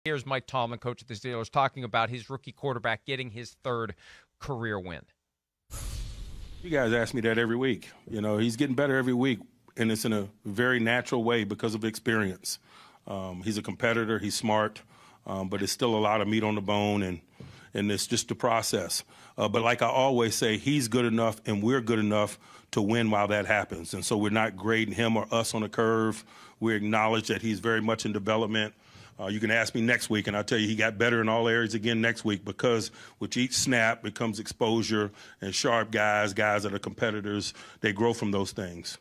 Here's Mike Tomlin, coach of the Steelers, talking about his rookie quarterback getting his third career win. You guys ask me that every week. You know, he's getting better every week, and it's in a very natural way because of experience. He's a competitor. He's smart, but it's still a lot of meat on the bone, and it's just the process. But like I always say, he's good enough, and we're good enough to win while that happens. And so we're not grading him or us on a curve. We acknowledge that he's very much in development. You can ask me next week, and I'll tell you he got better in all areas again next week because with each snap becomes exposure, and sharp guys that are competitors, they grow from those things.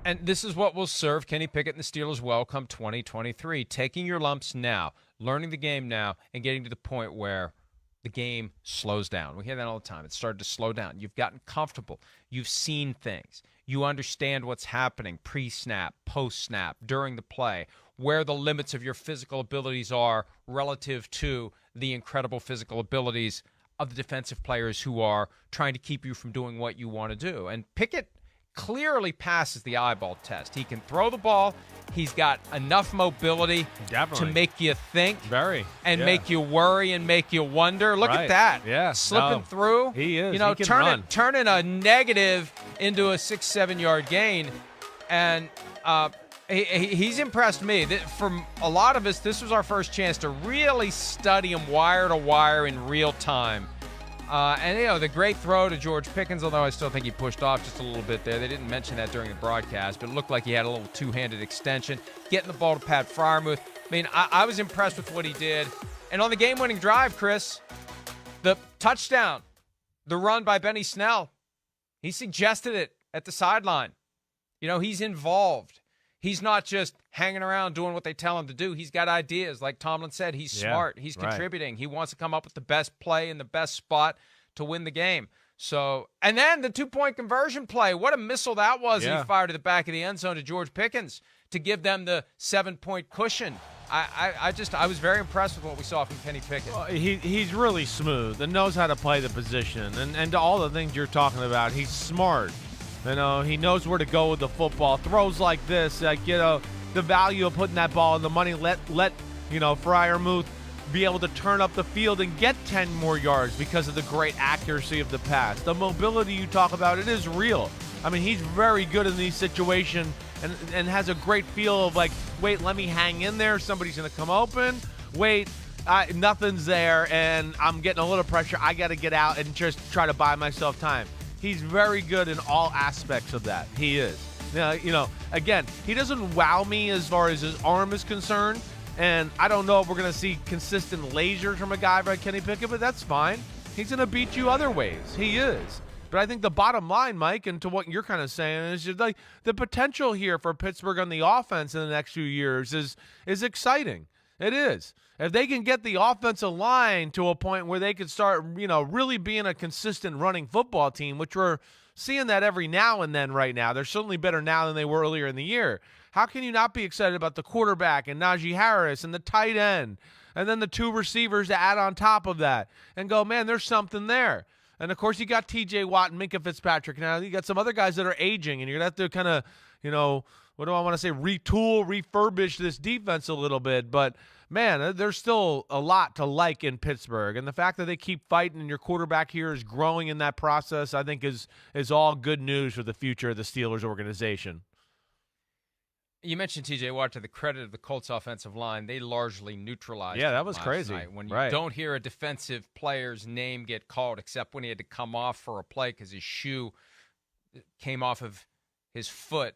And this is what will serve Kenny Pickett and the Steelers well come 2023, taking your lumps now, learning the game now, and getting to the point where the game slows down. We hear that all the time. It started to slow down. You've gotten comfortable. You've seen things. You understand what's happening pre-snap, post-snap, during the play, where the limits of your physical abilities are relative to the incredible physical abilities of the defensive players who are trying to keep you from doing what you want to do. And Pickett clearly passes the eyeball test. He can throw the ball. He's got enough mobility to make you think and make you worry and make you wonder. Look at that. Yeah. Slipping through. He is. You know, he can run. turning a negative into a 6-7 yard gain. And he's impressed me. From a lot of us, this was our first chance to really study him wire to wire in real time. And, you know, the great throw to George Pickens, although I still think he pushed off just a little bit there. They didn't mention that during the broadcast, but it looked like he had a little two-handed extension. Getting the ball to Pat Freiermuth. I mean, I was impressed with what he did. And on the game-winning drive, Chris, the touchdown, the run by Benny Snell, he suggested it at the sideline. You know, he's involved. He's not just hanging around doing what they tell him to do. He's got ideas. Like Tomlin said, he's smart. He's contributing. He wants to come up with the best play in the best spot to win the game. So, and then the two-point conversion play. What a missile that was. He fired at the back of the end zone to George Pickens to give them the 7-point cushion. I was very impressed with what we saw from Kenny Pickett. He's really smooth and knows how to play the position. And to all the things you're talking about, he's smart. You know, he knows where to go with the football. Throws like this, like, you know, the value of putting that ball in the money. Let you know, Freiermuth be able to turn up the field and get 10 more yards because of the great accuracy of the pass. The mobility you talk about, it is real. I mean, he's very good in these situations and has a great feel of like, wait, let me hang in there. Somebody's going to come open. Wait, nothing's there, and I'm getting a little pressure. I got to get out and just try to buy myself time. He's very good in all aspects of that. He is. You know, again, he doesn't wow me as far as his arm is concerned, and I don't know if we're going to see consistent lasers from a guy like Kenny Pickett, but that's fine. He's going to beat you other ways. He is. But I think the bottom line, Mike, and to what you're kind of saying, is just like the potential here for Pittsburgh on the offense in the next few years is exciting. It is. If they can get the offensive line to a point where they could start, you know, really being a consistent running football team, which we're seeing that every now and then right now. They're certainly better now than they were earlier in the year. How can you not be excited about the quarterback and Najee Harris and the tight end and then the two receivers to add on top of that and go, man, there's something there. And, of course, you got T.J. Watt and Minkah Fitzpatrick. Now, you got some other guys that are aging, and you're going to have to kind of, you know, what do I want to say, retool, refurbish this defense a little bit. But, man, there's still a lot to like in Pittsburgh. And the fact that they keep fighting and your quarterback here is growing in that process, I think is all good news for the future of the Steelers organization. You mentioned T.J. Watt. To the credit of the Colts offensive line, they largely neutralized that was last crazy. night. When you don't hear a defensive player's name get called, except when he had to come off for a play because his shoe came off of his foot,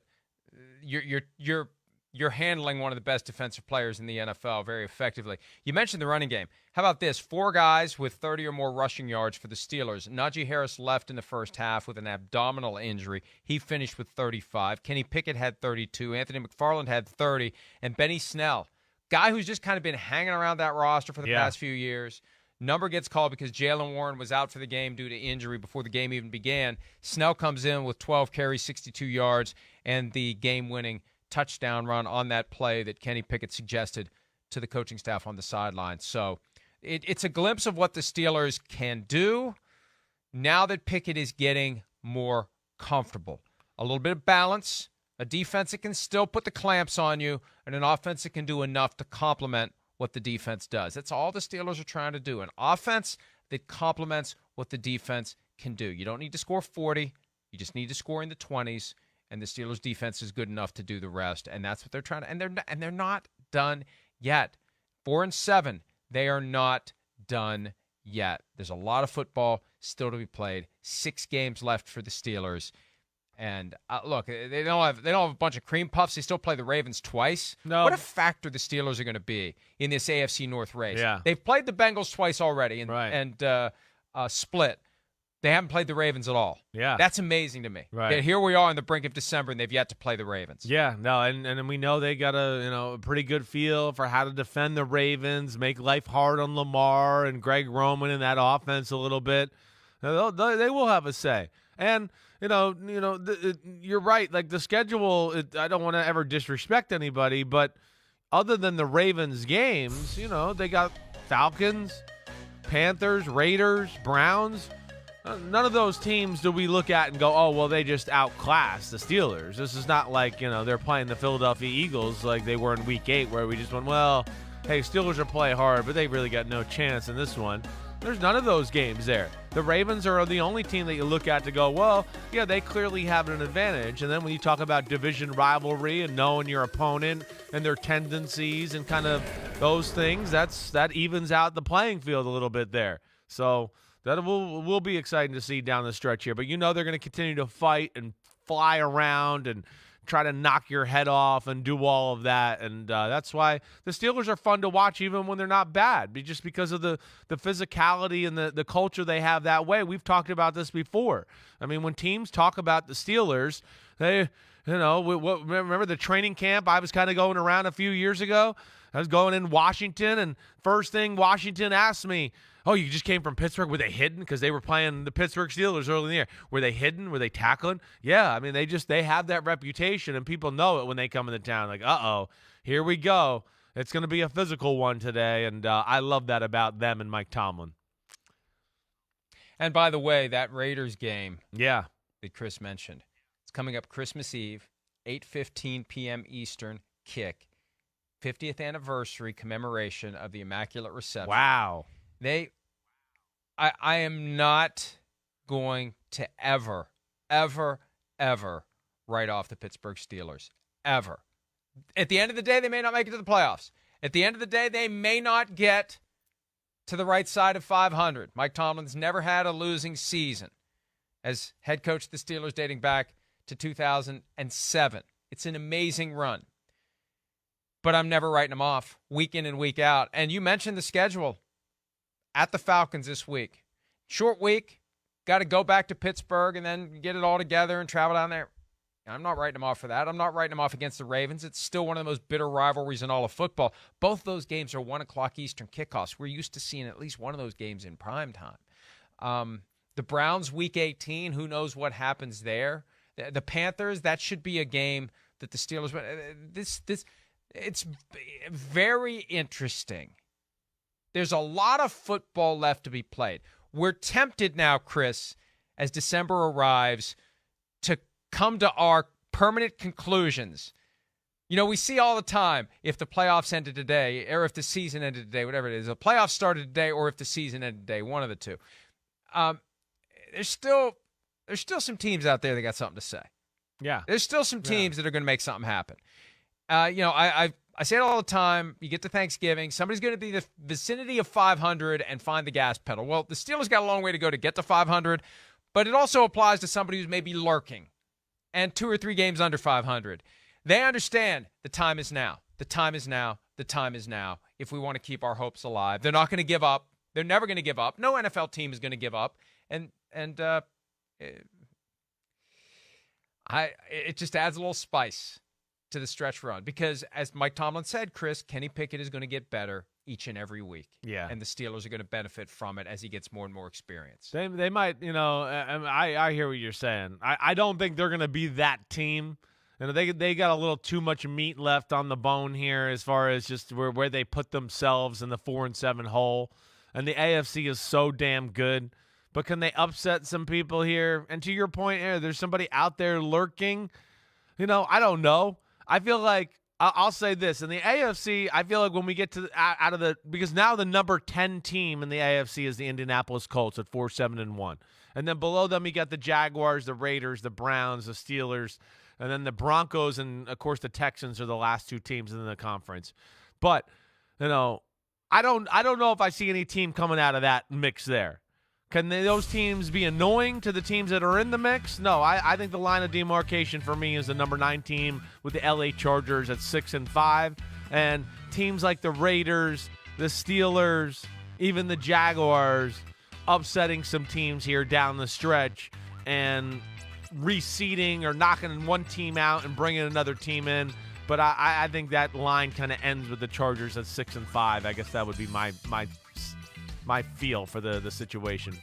you're handling one of the best defensive players in the NFL very effectively. You mentioned the running game. How about this? 4 guys with 30 or more rushing yards for the Steelers. Najee Harris left in the first half with an abdominal injury. He finished with 35. Kenny Pickett had 32. Anthony McFarland had 30. And Benny Snell, guy who's just kind of been hanging around that roster for the past few years. Number gets called because Jaylen Warren was out for the game due to injury before the game even began. Snell comes in with 12 carries, 62 yards, and the game-winning touchdown run on that play that Kenny Pickett suggested to the coaching staff on the sideline. So it's a glimpse of what the Steelers can do now that Pickett is getting more comfortable. A little bit of balance, A defense that can still put the clamps on you, and an offense that can do enough to complement what the defense does. That's all the Steelers are trying to do. An offense that complements what the defense can do. You don't need to score 40. You just need to score in the 20s, and the Steelers' defense is good enough to do the rest. And that's what they're trying to. And they're not done yet. 4-7. They are not done yet. There's a lot of football still to be played. 6 games left for the Steelers. And look, they don't have a bunch of cream puffs. They still play the Ravens twice. No. What a factor the Steelers are going to be in this AFC North race. Yeah. They've played the Bengals twice already and split. They haven't played the Ravens at all. Yeah. That's amazing to me. Right. Here we are on the brink of December, and they've yet to play the Ravens. Yeah, no, and we know they got a pretty good feel for how to defend the Ravens, make life hard on Lamar and Greg Roman in that offense a little bit. They will have a say. And you're right. Like the schedule, I don't want to ever disrespect anybody, but other than the Ravens games, they got Falcons, Panthers, Raiders, Browns. None of those teams do we look at and go, oh, well, they just outclassed the Steelers. This is not like, they're playing the Philadelphia Eagles like they were in Week 8 where we just went, well, hey, Steelers are playing hard, but they really got no chance in this one. There's none of those games there. The Ravens are the only team that you look at to go, well, yeah, they clearly have an advantage. And then when you talk about division rivalry and knowing your opponent and their tendencies and kind of those things, that evens out the playing field a little bit there. So that will be exciting to see down the stretch here. But they're going to continue to fight and fly around and try to knock your head off and do all of that. And that's why the Steelers are fun to watch even when they're not bad, just because of the physicality and the culture they have that way. We've talked about this before. I mean, when teams talk about the Steelers, they, remember the training camp I was kind of going around a few years ago? I was going in Washington, and first thing Washington asked me, oh, you just came from Pittsburgh? Were they hidden? Because they were playing the Pittsburgh Steelers early in the year. Were they hidden? Were they tackling? Yeah, I mean, they have that reputation, and people know it when they come into town. Like, uh-oh, here we go. It's going to be a physical one today, and I love that about them and Mike Tomlin. And by the way, that Raiders game that Chris mentioned, it's coming up Christmas Eve, 8:15 p.m. Eastern, kick. 50th anniversary commemoration of the Immaculate Reception. Wow. I am not going to ever write off the Pittsburgh Steelers. Ever. At the end of the day, they may not make it to the playoffs. At the end of the day, they may not get to the right side of 500. Mike Tomlin's never had a losing season as head coach of the Steelers dating back to 2007. It's an amazing run. But I'm never writing them off week in and week out. And you mentioned the schedule at the Falcons this week. Short week, got to go back to Pittsburgh and then get it all together and travel down there. I'm not writing them off for that. I'm not writing them off against the Ravens. It's still one of the most bitter rivalries in all of football. Both those games are 1 o'clock Eastern kickoffs. We're used to seeing at least one of those games in prime time. The Browns, Week 18, who knows what happens there. The Panthers, that should be a game that the Steelers – it's very interesting. There's a lot of football left to be played. We're tempted now, Chris, as December arrives, to come to our permanent conclusions. We see all the time, if the playoffs ended today, or if the season ended today, whatever it is, the playoffs started today, or if the season ended today, one of the two. There's still some teams out there that got something to say. Yeah. There's still some teams that are going to make something happen. I say it all the time. You get to Thanksgiving, somebody's going to be in the vicinity of 500 and find the gas pedal. Well, the Steelers got a long way to go to get to 500, but it also applies to somebody who's maybe lurking and 2 or 3 games under 500. They understand the time is now. The time is now. The time is now if we want to keep our hopes alive. They're not going to give up. They're never going to give up. No NFL team is going to give up. And it just adds a little spice to the stretch run because, as Mike Tomlin said, Chris, Kenny Pickett is going to get better each and every week. Yeah. And the Steelers are going to benefit from it as he gets more and more experience. They might, I hear what you're saying. I don't think they're going to be that team. They got a little too much meat left on the bone here as far as just where they put themselves in the 4-7 hole. And the AFC is so damn good. But can they upset some people here? And to your point, there's somebody out there lurking. I don't know. I feel like I'll say this. In the AFC, I feel like when we get to because now the number 10 team in the AFC is the Indianapolis Colts at 4-7-1. And then below them, you got the Jaguars, the Raiders, the Browns, the Steelers, and then the Broncos and, of course, the Texans are the last two teams in the conference. But, I don't know if I see any team coming out of that mix there. Can those teams be annoying to the teams that are in the mix? No, I think the line of demarcation for me is the number 9 team with the LA Chargers at 6-5. And teams like the Raiders, the Steelers, even the Jaguars upsetting some teams here down the stretch and reseeding or knocking one team out and bringing another team in. But I think that line kind of ends with the Chargers at 6-5. I guess that would be my feel for the situation.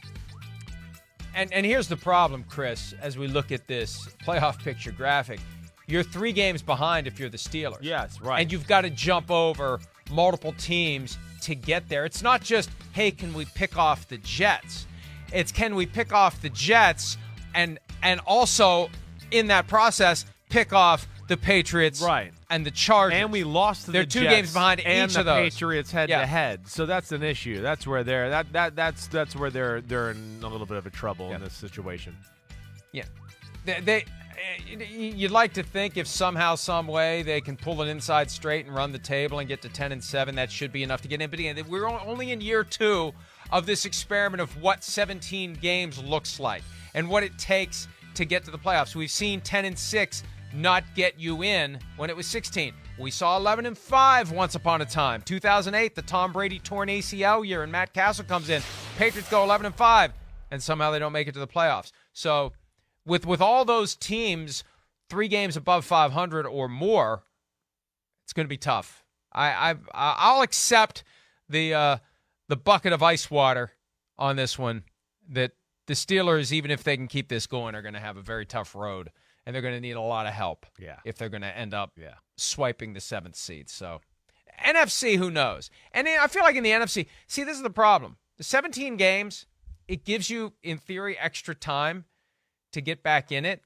And here's the problem, Chris, as we look at this playoff picture graphic. You're 3 games behind if you're the Steelers. Yes, right. And you've got to jump over multiple teams to get there. It's not just, hey, can we pick off the Jets? It's can we pick off the Jets and also in that process pick off the Patriots and the Chargers. And we lost to they're the two Jets games behind and each the of those. Patriots head to head. So that's an issue. That's where that's where they're in a little bit of a trouble in this situation. Yeah. You'd like to think if somehow, some way they can pull an inside straight and run the table and get to 10-7, that should be enough to get in. But again, we're only in year 2 of this experiment of what 17 games looks like and what it takes to get to the playoffs. We've seen 10-6 not get you in when it was 16. We saw 11-5 once upon a time. 2008, the Tom Brady torn ACL year, and Matt Castle comes in. Patriots go 11-5, and somehow they don't make it to the playoffs. So with all those teams 3 games above 500 or more, it's going to be tough. I'll accept the bucket of ice water on this one, that the Steelers, even if they can keep this going, are going to have a very tough road. And they're going to need a lot of help if they're going to end up swiping the 7th seed. So, NFC, who knows? And I feel like in the NFC, see, this is the problem. The 17 games, it gives you, in theory, extra time to get back in it.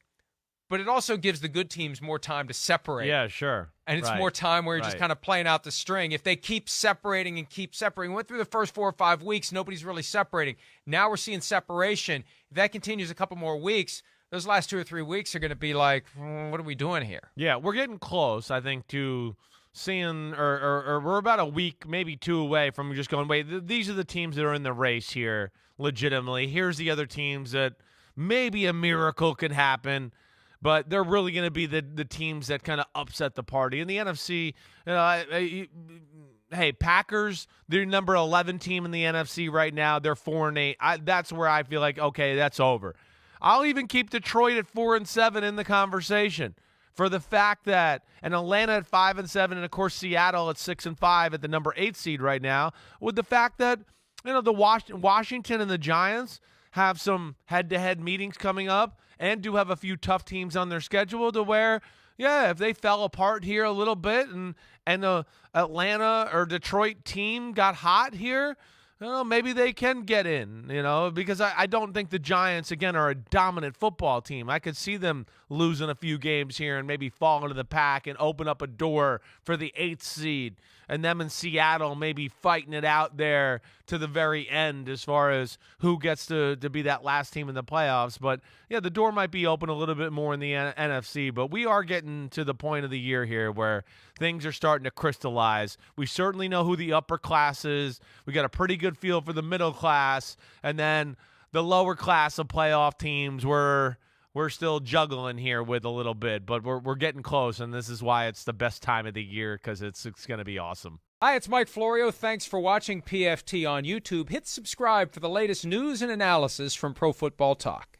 But it also gives the good teams more time to separate. Yeah, sure. And it's more time where you're just kind of playing out the string. If they keep separating, went through the first 4 or 5 weeks, nobody's really separating. Now we're seeing separation. If that continues a couple more weeks, those last 2 or 3 weeks are going to be like, what are we doing here? Yeah, we're getting close, I think, to seeing, or we're about a week, maybe 2 away from just going, wait, these are the teams that are in the race here legitimately. Here's the other teams that maybe a miracle could happen, but they're really going to be the teams that kind of upset the party. In the NFC, hey, Packers, they're number 11 team in the NFC right now. They're 4-8. That's where I feel like, okay, that's over. I'll even keep Detroit at 4-7 in the conversation for the fact that, and Atlanta at 5-7, and of course Seattle at 6-5 at the number 8 seed right now, with the fact that the Washington and the Giants have some head-to-head meetings coming up and do have a few tough teams on their schedule to where, if they fell apart here a little bit and the Atlanta or Detroit team got hot here, maybe they can get in, because I don't think the Giants, again, are a dominant football team. I could see them losing a few games here and maybe fall into the pack and open up a door for the 8th seed, and them in Seattle maybe fighting it out there to the very end as far as who gets to be that last team in the playoffs. But, the door might be open a little bit more in the NFC, but we are getting to the point of the year here where things are starting to crystallize. We certainly know who the upper class is. We got a pretty good feel for the middle class, and then the lower class of playoff teams we're still juggling here with a little bit, but we're getting close, and this is why it's the best time of the year, because it's going to be awesome. Hi, it's Mike Florio. Thanks for watching PFT on YouTube. Hit subscribe for the latest news and analysis from Pro Football Talk.